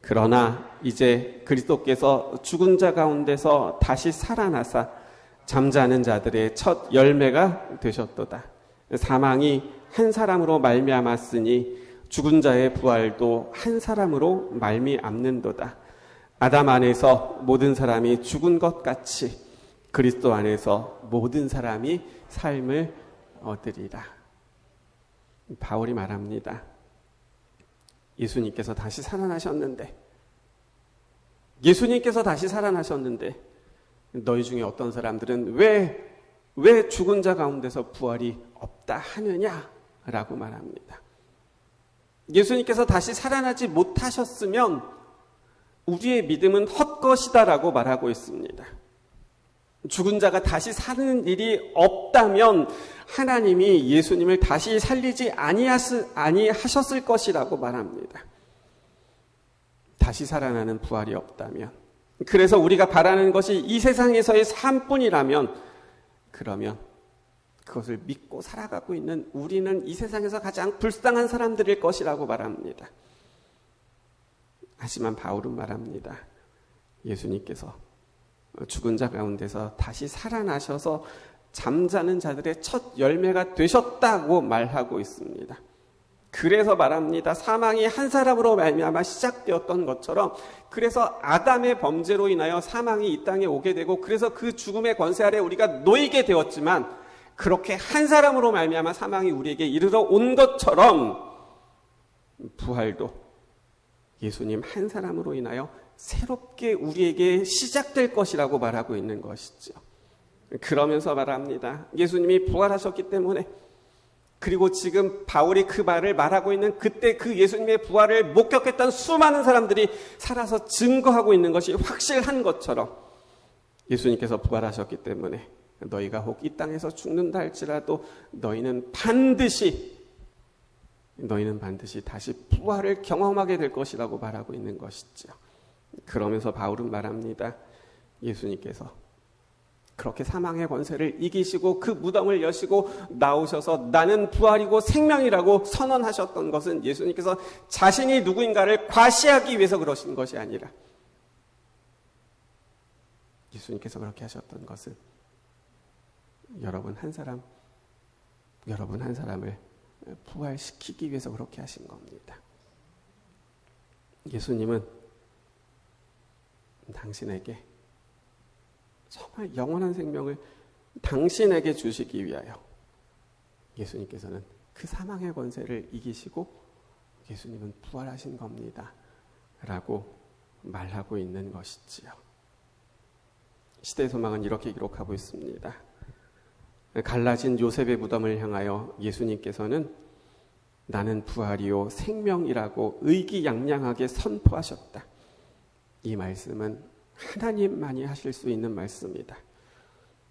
그러나 이제 그리스도께서 죽은 자 가운데서 다시 살아나사 잠자는 자들의 첫 열매가 되셨도다. 사망이 한 사람으로 말미암았으니 죽은 자의 부활도 한 사람으로 말미암는도다. 아담 안에서 모든 사람이 죽은 것 같이 그리스도 안에서 모든 사람이 삶을 얻으리라. 바울이 말합니다. 예수님께서 다시 살아나셨는데 너희 중에 어떤 사람들은 왜 죽은 자 가운데서 부활이 없다 하느냐라고 말합니다. 예수님께서 다시 살아나지 못하셨으면 우리의 믿음은 헛것이다라고 말하고 있습니다. 죽은 자가 다시 사는 일이 없다면 하나님이 예수님을 다시 살리지 아니하셨을 것이라고 말합니다. 다시 살아나는 부활이 없다면, 그래서 우리가 바라는 것이 이 세상에서의 삶뿐이라면, 그러면 그것을 믿고 살아가고 있는 우리는 이 세상에서 가장 불쌍한 사람들일 것이라고 말합니다. 하지만 바울은 말합니다. 예수님께서 죽은 자 가운데서 다시 살아나셔서 잠자는 자들의 첫 열매가 되셨다고 말하고 있습니다. 그래서 말합니다. 사망이 한 사람으로 말미암아 시작되었던 것처럼, 그래서 아담의 범죄로 인하여 사망이 이 땅에 오게 되고, 그래서 그 죽음의 권세 아래 우리가 놓이게 되었지만, 그렇게 한 사람으로 말미암아 사망이 우리에게 이르러 온 것처럼 부활도 예수님 한 사람으로 인하여 새롭게 우리에게 시작될 것이라고 말하고 있는 것이죠. 그러면서 말합니다. 예수님이 부활하셨기 때문에, 그리고 지금 바울이 그 말을 말하고 있는 그때 그 예수님의 부활을 목격했던 수많은 사람들이 살아서 증거하고 있는 것이 확실한 것처럼, 예수님께서 부활하셨기 때문에 너희가 혹 이 땅에서 죽는다 할지라도 너희는 반드시 다시 부활을 경험하게 될 것이라고 말하고 있는 것이죠. 그러면서 바울은 말합니다. 예수님께서 그렇게 사망의 권세를 이기시고 그 무덤을 여시고 나오셔서 나는 부활이고 생명이라고 선언하셨던 것은 예수님께서 자신이 누구인가를 과시하기 위해서 그러신 것이 아니라, 예수님께서 그렇게 하셨던 것은 여러분 한 사람을 부활시키기 위해서 그렇게 하신 겁니다. 예수님은 당신에게 정말 영원한 생명을 당신에게 주시기 위하여 예수님께서는 그 사망의 권세를 이기시고 예수님은 부활하신 겁니다 라고 말하고 있는 것이지요. 시대의 소망은 이렇게 기록하고 있습니다. 갈라진 요셉의 무덤을 향하여 예수님께서는 나는 부활이요 생명이라고 의기양양하게 선포하셨다. 이 말씀은 하나님만이 하실 수 있는 말씀이다.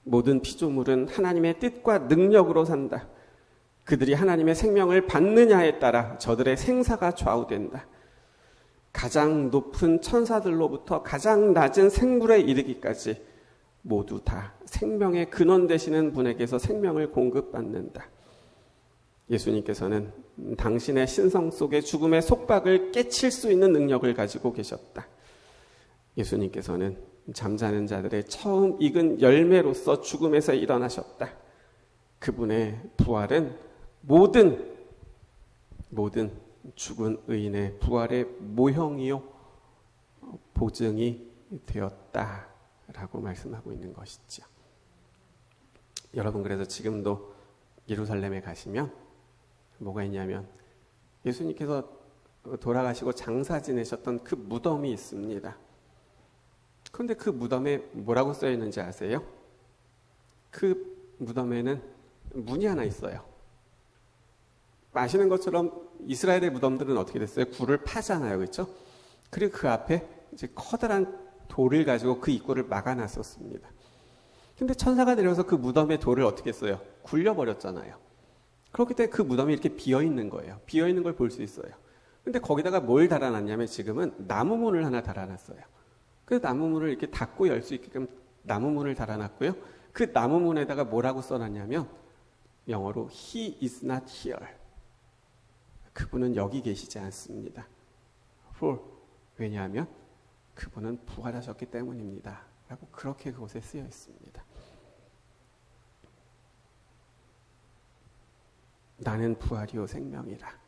모든 피조물은 하나님의 뜻과 능력으로 산다. 그들이 하나님의 생명을 받느냐에 따라 저들의 생사가 좌우된다. 가장 높은 천사들로부터 가장 낮은 생물에 이르기까지 모두 다 생명의 근원 되시는 분에게서 생명을 공급받는다. 예수님께서는 당신의 신성 속에 죽음의 속박을 깨칠 수 있는 능력을 가지고 계셨다. 예수님께서는 잠자는 자들의 처음 익은 열매로서 죽음에서 일어나셨다. 그분의 부활은 모든 죽은 의인의 부활의 모형이요 보증이 되었다라고 말씀하고 있는 것이죠. 여러분, 그래서 지금도 예루살렘에 가시면 뭐가 있냐면 예수님께서 돌아가시고 장사 지내셨던 그 무덤이 있습니다. 그런데 그 무덤에 뭐라고 써 있는지 아세요? 그 무덤에는 문이 하나 있어요. 아시는 것처럼 이스라엘의 무덤들은 어떻게 됐어요? 굴을 파잖아요. 그렇죠? 그리고 그 앞에 이제 커다란 돌을 가지고 그 입구를 막아놨었습니다. 근데 천사가 내려서 그 무덤의 돌을 어떻게 했어요? 굴려버렸잖아요. 그렇기 때문에 그 무덤이 이렇게 비어있는 거예요. 비어있는 걸 볼 수 있어요. 근데 거기다가 뭘 달아놨냐면 지금은 나무문을 하나 달아놨어요. 그 나무문을 이렇게 닫고 열 수 있게끔 나무문을 달아놨고요. 그 나무문에다가 뭐라고 써놨냐면 영어로 He is not here. 그분은 여기 계시지 않습니다. For, 왜냐하면 그분은 부활하셨기 때문입니다. 라고 그렇게 그곳에 쓰여 있습니다. 나는 부활이요 생명이라.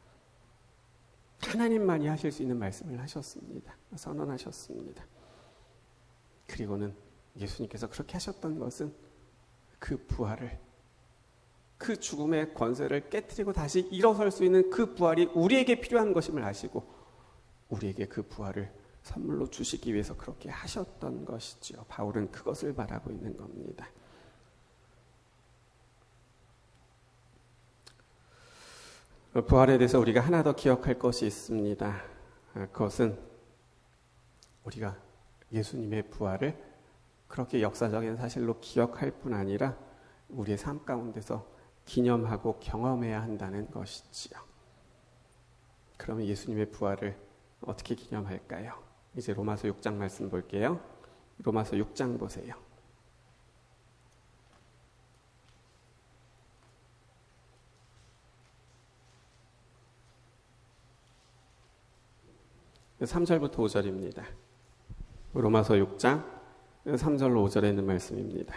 하나님만이 하실 수 있는 말씀을 하셨습니다. 선언하셨습니다. 그리고는 예수님께서 그렇게 하셨던 것은 그 부활을, 그 죽음의 권세를 깨트리고 다시 일어설 수 있는 그 부활이 우리에게 필요한 것임을 아시고 우리에게 그 부활을 선물로 주시기 위해서 그렇게 하셨던 것이죠. 바울은 그것을 말하고 있는 겁니다. 부활에 대해서 우리가 하나 더 기억할 것이 있습니다. 그것은 우리가 예수님의 부활을 그렇게 역사적인 사실로 기억할 뿐 아니라 우리의 삶 가운데서 기념하고 경험해야 한다는 것이지요. 그러면 예수님의 부활을 어떻게 기념할까요? 이제 로마서 6장 말씀 볼게요. 로마서 6장 보세요. (3절부터) (5절입니다) 로마서 6장 3절로 5절에 있는 말씀입니다.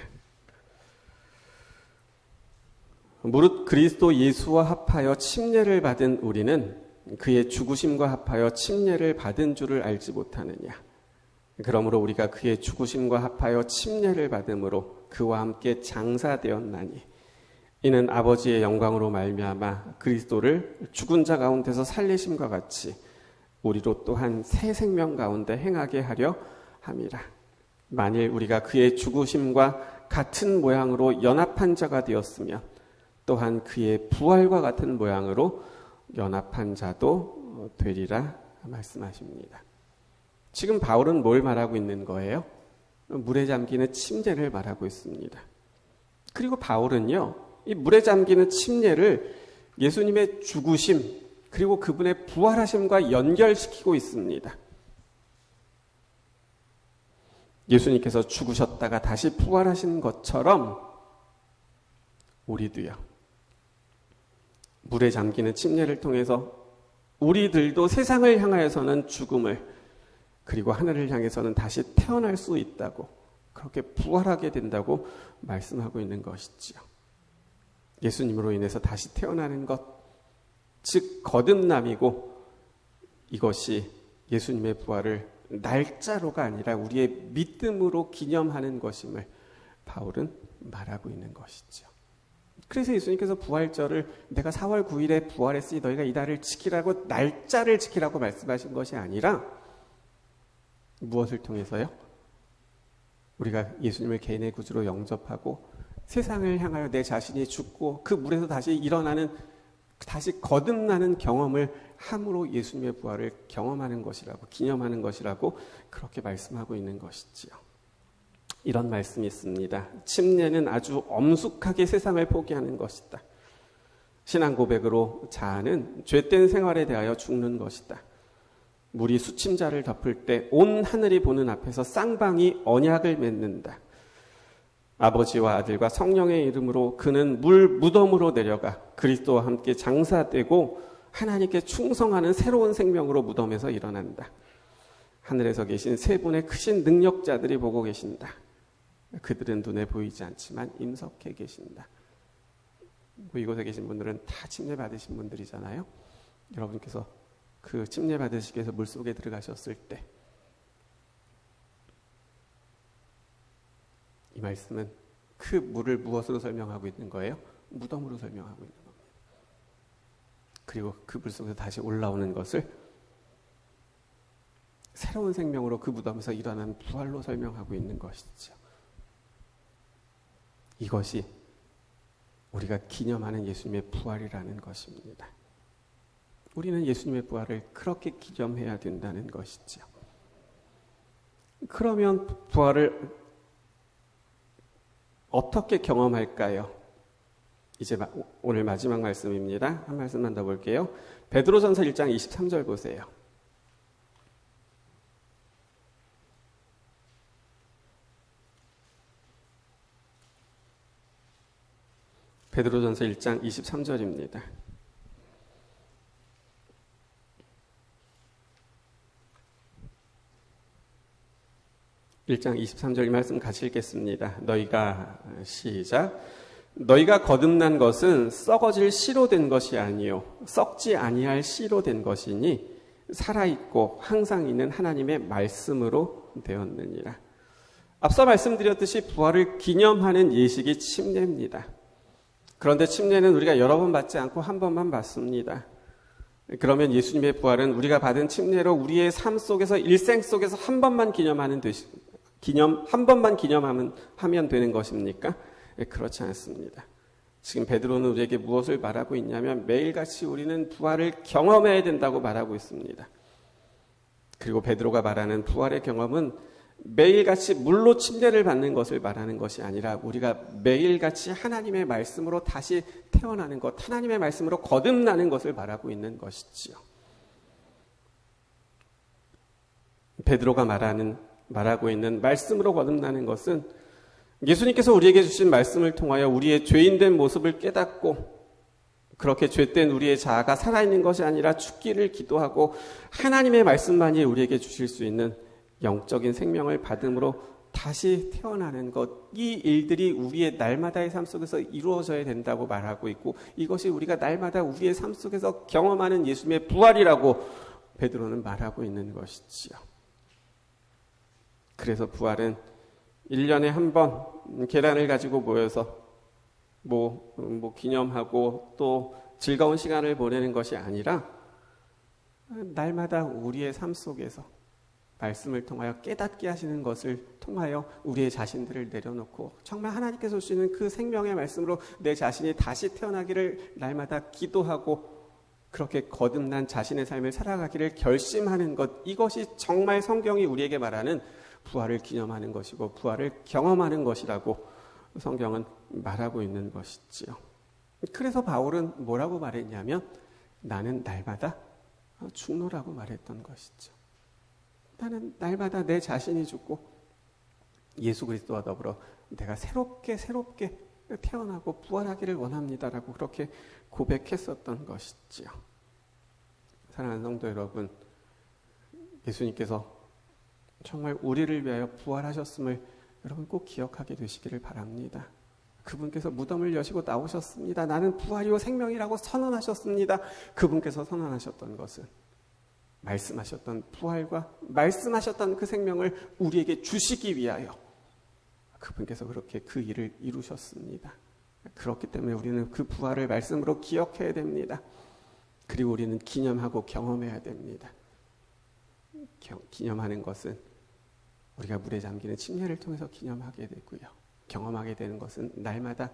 무릇 그리스도 예수와 합하여 침례를 받은 우리는 그의 죽으심과 합하여 침례를 받은 줄을 알지 못하느냐. 그러므로 우리가 그의 죽으심과 합하여 침례를 받음으로 그와 함께 장사되었나니 이는 아버지의 영광으로 말미암아 그리스도를 죽은 자 가운데서 살리심과 같이 우리로 또한 새 생명 가운데 행하게 하려 함이라. 만일 우리가 그의 죽으심과 같은 모양으로 연합한 자가 되었으면 또한 그의 부활과 같은 모양으로 연합한 자도 되리라 말씀하십니다. 지금 바울은 뭘 말하고 있는 거예요? 물에 잠기는 침례를 말하고 있습니다. 그리고 바울은요, 이 물에 잠기는 침례를 예수님의 죽으심 그리고 그분의 부활하심과 연결시키고 있습니다. 예수님께서 죽으셨다가 다시 부활하신 것처럼 우리도요, 물에 잠기는 침례를 통해서 우리들도 세상을 향하여서는 죽음을 그리고 하늘을 향해서는 다시 태어날 수 있다고, 그렇게 부활하게 된다고 말씀하고 있는 것이지요. 예수님으로 인해서 다시 태어나는 것, 즉 거듭남이고, 이것이 예수님의 부활을 날짜로가 아니라 우리의 믿음으로 기념하는 것임을 바울은 말하고 있는 것이죠. 그래서 예수님께서 부활절을 내가 4월 9일에 부활했으니 너희가 이날을 지키라고, 날짜를 지키라고 말씀하신 것이 아니라 무엇을 통해서요? 우리가 예수님을 개인의 구주로 영접하고 세상을 향하여 내 자신이 죽고 그 물에서 다시 일어나는, 다시 거듭나는 경험을 함으로 예수님의 부활을 경험하는 것이라고, 기념하는 것이라고 그렇게 말씀하고 있는 것이지요. 이런 말씀이 있습니다. 침례는 아주 엄숙하게 세상을 포기하는 것이다. 신앙 고백으로 자아는 죄된 생활에 대하여 죽는 것이다. 물이 수침자를 덮을 때 온 하늘이 보는 앞에서 쌍방이 언약을 맺는다. 아버지와 아들과 성령의 이름으로 그는 물 무덤으로 내려가 그리스도와 함께 장사되고 하나님께 충성하는 새로운 생명으로 무덤에서 일어난다. 하늘에서 계신 세 분의 크신 능력자들이 보고 계신다. 그들은 눈에 보이지 않지만 임석해 계신다. 이곳에 계신 분들은 다 침례 받으신 분들이잖아요. 여러분께서 그 침례 받으시기 위해서 물속에 들어가셨을 때 이 말씀은 그 물을 무엇으로 설명하고 있는 거예요? 무덤으로 설명하고 있는 겁니다. 그리고 그 물 속에서 다시 올라오는 것을 새로운 생명으로 그 무덤에서 일어난 부활로 설명하고 있는 것이죠. 이것이 우리가 기념하는 예수님의 부활이라는 것입니다. 우리는 예수님의 부활을 그렇게 기념해야 된다는 것이죠. 그러면 부활을 어떻게 경험할까요? 이제 오늘 마지막 말씀입니다. 한 말씀만 더 볼게요. 베드로전서 1장 23절 보세요. 베드로전서 1장 23절입니다. 1장 23절 말씀 같이 읽겠습니다. 너희가 거듭난 것은 썩어질 씨로 된 것이 아니요 썩지 아니할 씨로 된 것이니 살아있고 항상 있는 하나님의 말씀으로 되었느니라. 앞서 말씀드렸듯이 부활을 기념하는 예식이 침례입니다. 그런데 침례는 우리가 여러 번 받지 않고 한 번만 받습니다. 그러면 예수님의 부활은 우리가 받은 침례로 우리의 삶 속에서 일생 속에서 한 번만 기념하면 되는 것입니까? 그렇지 않습니다. 지금 베드로는 우리에게 무엇을 말하고 있냐면 매일같이 우리는 부활을 경험해야 된다고 말하고 있습니다. 그리고 베드로가 말하는 부활의 경험은 매일같이 물로 침례를 받는 것을 말하는 것이 아니라 우리가 매일같이 하나님의 말씀으로 다시 태어나는 것, 하나님의 말씀으로 거듭나는 것을 말하고 있는 것이지요. 베드로가 말하고 있는 말씀으로 거듭나는 것은 예수님께서 우리에게 주신 말씀을 통하여 우리의 죄인된 모습을 깨닫고 그렇게 죄된 우리의 자아가 살아있는 것이 아니라 죽기를 기도하고 하나님의 말씀만이 우리에게 주실 수 있는 영적인 생명을 받음으로 다시 태어나는 것, 이 일들이 우리의 날마다의 삶 속에서 이루어져야 된다고 말하고 있고 이것이 우리가 날마다 우리의 삶 속에서 경험하는 예수님의 부활이라고 베드로는 말하고 있는 것이지요. 그래서 부활은 1년에 한 번 계란을 가지고 모여서 기념하고 또 즐거운 시간을 보내는 것이 아니라 날마다 우리의 삶 속에서 말씀을 통하여 깨닫게 하시는 것을 통하여 우리의 자신들을 내려놓고 정말 하나님께서 주시는 그 생명의 말씀으로 내 자신이 다시 태어나기를 날마다 기도하고 그렇게 거듭난 자신의 삶을 살아가기를 결심하는 것, 이것이 정말 성경이 우리에게 말하는 부활을 기념하는 것이고 부활을 경험하는 것이라고 성경은 말하고 있는 것이지요. 그래서 바울은 뭐라고 말했냐면 나는 날마다 죽노라고 말했던 것이죠. 나는 날마다 내 자신이 죽고 예수 그리스도와 더불어 내가 새롭게 태어나고 부활하기를 원합니다라고 그렇게 고백했었던 것이지요. 사랑하는 성도 여러분, 예수님께서 정말 우리를 위하여 부활하셨음을 여러분 꼭 기억하게 되시기를 바랍니다. 그분께서 무덤을 여시고 나오셨습니다. 나는 부활이요 생명이라고 선언하셨습니다. 그분께서 선언하셨던 것은 말씀하셨던 부활과 말씀하셨던 그 생명을 우리에게 주시기 위하여 그분께서 그렇게 그 일을 이루셨습니다. 그렇기 때문에 우리는 그 부활을 말씀으로 기억해야 됩니다. 그리고 우리는 기념하고 경험해야 됩니다. 기념하는 것은 우리가 물에 잠기는 침례를 통해서 기념하게 되고요. 경험하게 되는 것은 날마다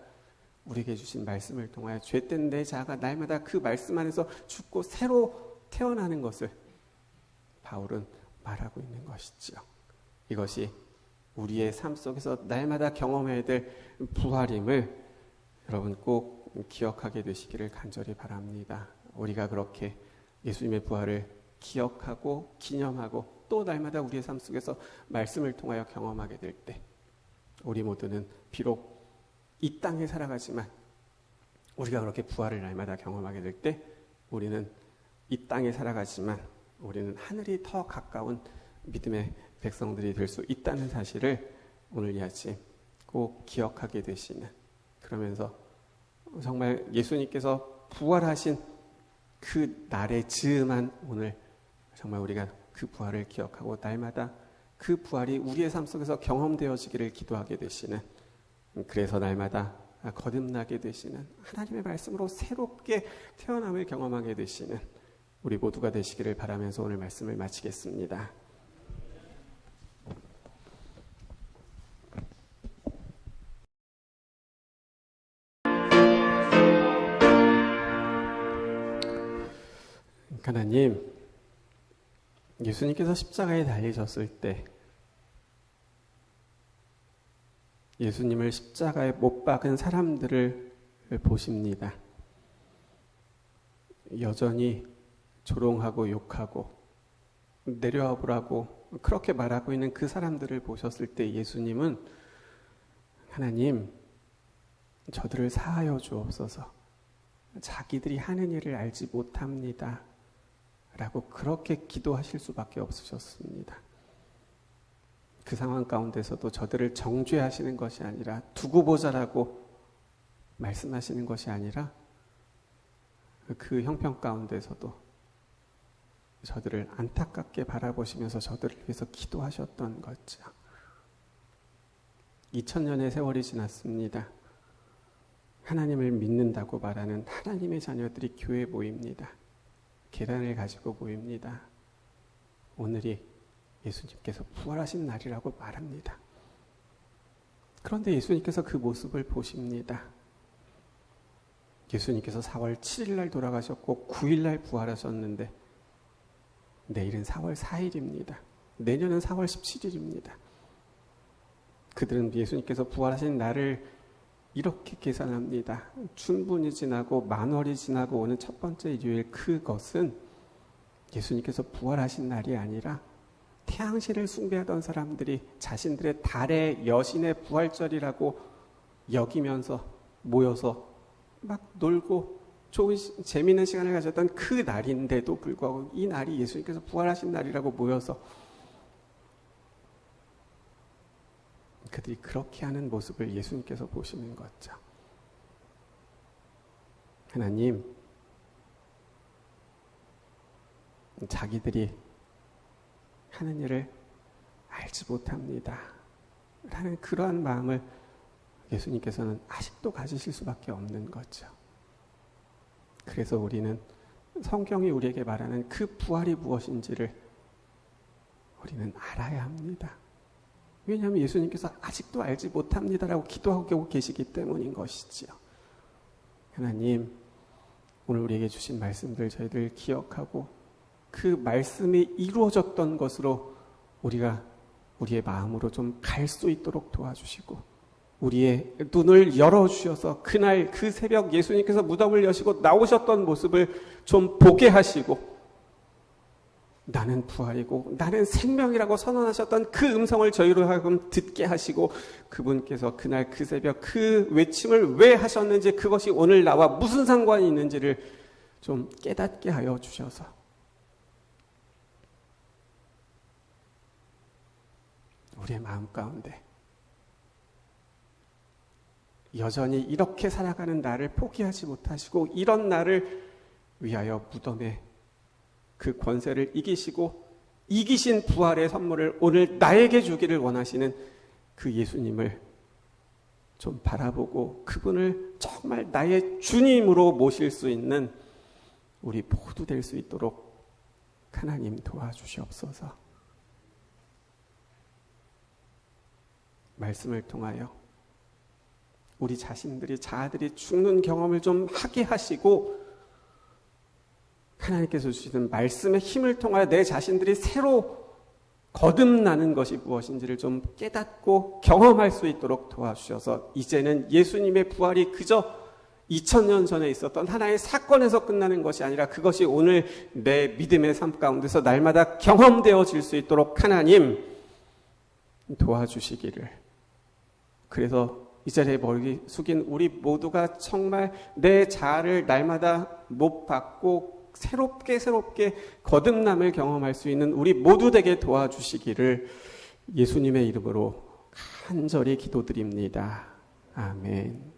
우리에게 주신 말씀을 통하여 죄된 내 자아가 날마다 그 말씀 안에서 죽고 새로 태어나는 것을 바울은 말하고 있는 것이죠. 이것이 우리의 삶 속에서 날마다 경험해야 될 부활임을 여러분 꼭 기억하게 되시기를 간절히 바랍니다. 우리가 그렇게 예수님의 부활을 기억하고 기념하고 또 날마다 우리의 삶 속에서 말씀을 통하여 경험하게 될 때 우리 모두는 비록 이 땅에 살아가지만 우리가 그렇게 부활을 날마다 경험하게 될 때 우리는 이 땅에 살아가지만 우리는 하늘이 더 가까운 믿음의 백성들이 될 수 있다는 사실을 오늘 이 아침 꼭 기억하게 되시는, 그러면서 정말 예수님께서 부활하신 그 날의 즈음한 오늘 정말 우리가 그 부활을 기억하고 날마다 그 부활이 우리의 삶 속에서 경험되어지기를 기도하게 되시는 그래서 날마다 거듭나게 되시는, 하나님의 말씀으로 새롭게 태어남을 경험하게 되시는 우리 모두가 되시기를 바라면서 오늘 말씀을 마치겠습니다. 하나님, 예수님께서 십자가에 달리셨을 때 예수님을 십자가에 못 박은 사람들을 보십니다. 여전히 조롱하고 욕하고 내려와 보라고 그렇게 말하고 있는 그 사람들을 보셨을 때 예수님은 하나님, 저들을 사하여 주옵소서. 자기들이 하는 일을 알지 못합니다. 라고 그렇게 기도하실 수밖에 없으셨습니다. 그 상황 가운데서도 저들을 정죄하시는 것이 아니라 두고 보자라고 말씀하시는 것이 아니라 그 형편 가운데서도 저들을 안타깝게 바라보시면서 저들을 위해서 기도하셨던 거죠. 2000년의 세월이 지났습니다. 하나님을 믿는다고 말하는 하나님의 자녀들이 교회에 모입니다. 계단을 가지고 모입니다. 오늘이 예수님께서 부활하신 날이라고 말합니다. 그런데 예수님께서 그 모습을 보십니다. 예수님께서 4월 7일 날 돌아가셨고 9일 날 부활하셨는데 내일은 4월 4일입니다. 내년은 4월 17일입니다. 그들은 예수님께서 부활하신 날을 이렇게 계산합니다. 춘분이 지나고 만월이 지나고 오는 첫 번째 일요일, 그것은 예수님께서 부활하신 날이 아니라 태양신을 숭배하던 사람들이 자신들의 달의 여신의 부활절이라고 여기면서 모여서 막 놀고 좋은 재미있는 시간을 가졌던 그 날인데도 불구하고 이 날이 예수님께서 부활하신 날이라고 모여서 그들이 그렇게 하는 모습을 예수님께서 보시는 거죠. 하나님, 자기들이 하는 일을 알지 못합니다. 라는 그러한 마음을 예수님께서는 아직도 가지실 수밖에 없는 거죠. 그래서 우리는 성경이 우리에게 말하는 그 부활이 무엇인지를 우리는 알아야 합니다. 왜냐하면 예수님께서 아직도 알지 못합니다라고 기도하고 계시기 때문인 것이지요. 하나님, 오늘 우리에게 주신 말씀들 저희들 기억하고 그 말씀이 이루어졌던 것으로 우리가 우리의 마음으로 좀 갈 수 있도록 도와주시고 우리의 눈을 열어주셔서 그날 그 새벽 예수님께서 무덤을 여시고 나오셨던 모습을 좀 보게 하시고 나는 부활이고 나는 생명이라고 선언하셨던 그 음성을 저희로 하여금 듣게 하시고 그분께서 그날 그 새벽 그 외침을 왜 하셨는지 그것이 오늘 나와 무슨 상관이 있는지를 좀 깨닫게 하여 주셔서 우리의 마음 가운데 여전히 이렇게 살아가는 나를 포기하지 못하시고 이런 나를 위하여 무덤에 그 권세를 이기시고 이기신 부활의 선물을 오늘 나에게 주기를 원하시는 그 예수님을 좀 바라보고 그분을 정말 나의 주님으로 모실 수 있는 우리 모두 될 수 있도록 하나님 도와주시옵소서. 말씀을 통하여 우리 자아들이 죽는 경험을 좀 하게 하시고 하나님께서 주시는 말씀의 힘을 통하여 내 자신들이 새로 거듭나는 것이 무엇인지를 좀 깨닫고 경험할 수 있도록 도와주셔서 이제는 예수님의 부활이 그저 2000년 전에 있었던 하나의 사건에서 끝나는 것이 아니라 그것이 오늘 내 믿음의 삶 가운데서 날마다 경험되어질 수 있도록 하나님 도와주시기를. 그래서 이 자리에 머리 숙인 우리 모두가 정말 내 자아를 날마다 못 받고 새롭게 거듭남을 경험할 수 있는 우리 모두 되게 도와주시기를 예수님의 이름으로 간절히 기도드립니다. 아멘.